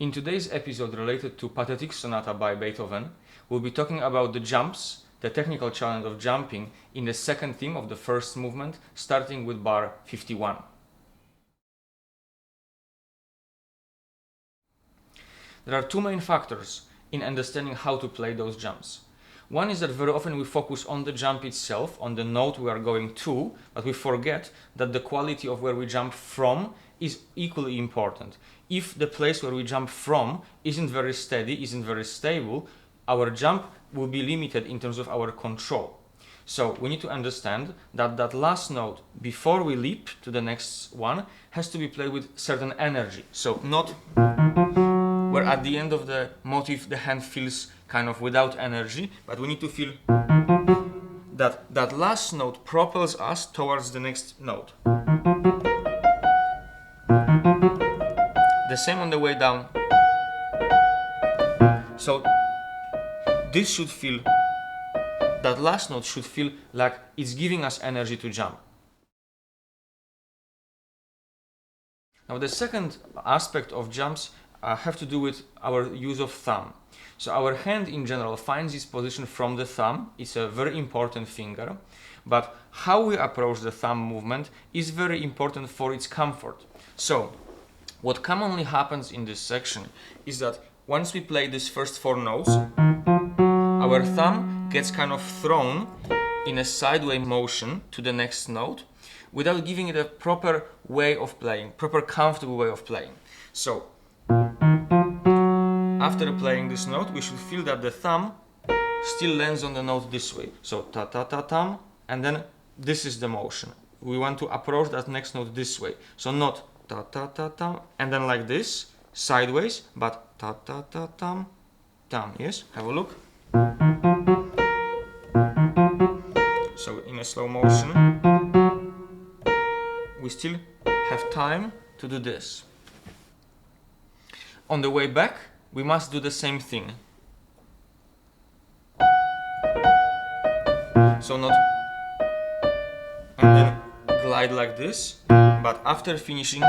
In today's episode related to Pathetique Sonata by Beethoven, we'll be talking about the jumps, the technical challenge of jumping in the second theme of the first movement, starting with bar 51. There are two main factors in understanding how to play those jumps. One is that very often we focus on the jump itself, on the note we are going to, but we forget that the quality of where we jump from is equally important. If the place where we jump from isn't very steady, isn't very stable, our jump will be limited in terms of our control. So we need to understand that that last note before we leap to the next one has to be played with certain energy. So not where at the end of the motif the hand feels kind of without energy, but we need to feel that that last note propels us towards the next note. The same on the way down. So this should feel, that last note should feel like it's giving us energy to jump. Now the second aspect of jumps have to do with our use of thumb. So our hand in general finds its position from the thumb. It's a very important finger, but how we approach the thumb movement is very important for its comfort. So what commonly happens in this section is that once we play these first four notes, our thumb gets kind of thrown in a sideways motion to the next note without giving it a proper way of playing, proper comfortable way of playing. So after playing this note, we should feel that the thumb still lands on the note this way. So ta ta ta tam, and then this is the motion. We want to approach that next note this way. So not ta ta ta tam, and then like this, sideways, but ta ta ta tam, tam. Yes, have a look. So in a slow motion, we still have time to do this. On the way back, we must do the same thing. So not and then glide like this, but after finishing,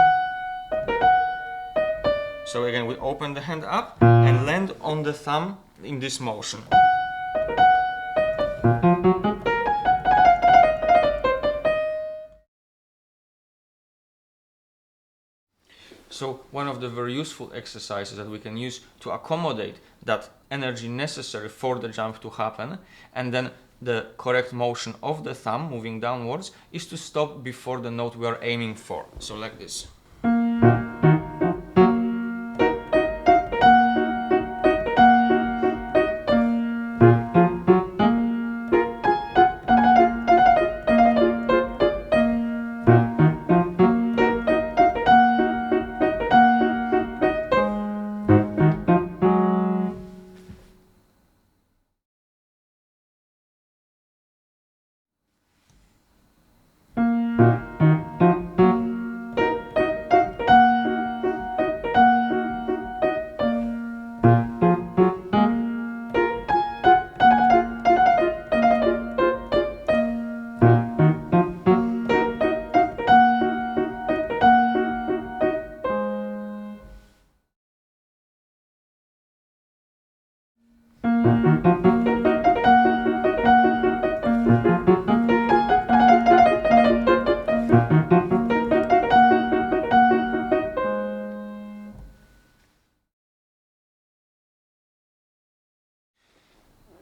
so again we open the hand up and land on the thumb in this motion. So one of the very useful exercises that we can use to accommodate that energy necessary for the jump to happen, and then the correct motion of the thumb moving downwards, is to stop before the note we are aiming for. So like this.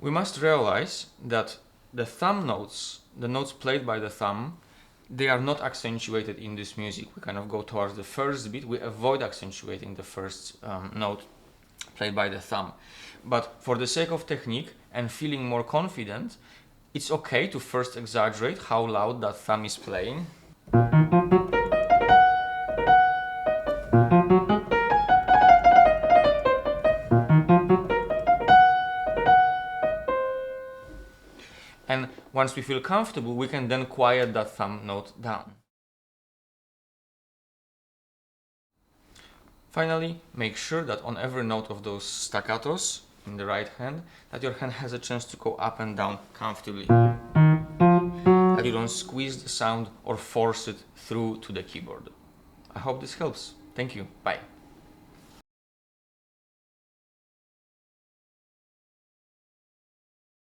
We must realize that the thumb notes, the notes played by the thumb, they are not accentuated in this music. We kind of go towards the first beat, we avoid accentuating the first note played by the thumb. But for the sake of technique and feeling more confident, it's okay to first exaggerate how loud that thumb is playing. And once we feel comfortable, we can then quiet that thumb note down. Finally, make sure that on every note of those staccatos in the right hand, that your hand has a chance to go up and down comfortably. That you don't squeeze the sound or force it through to the keyboard. I hope this helps. Thank you. Bye.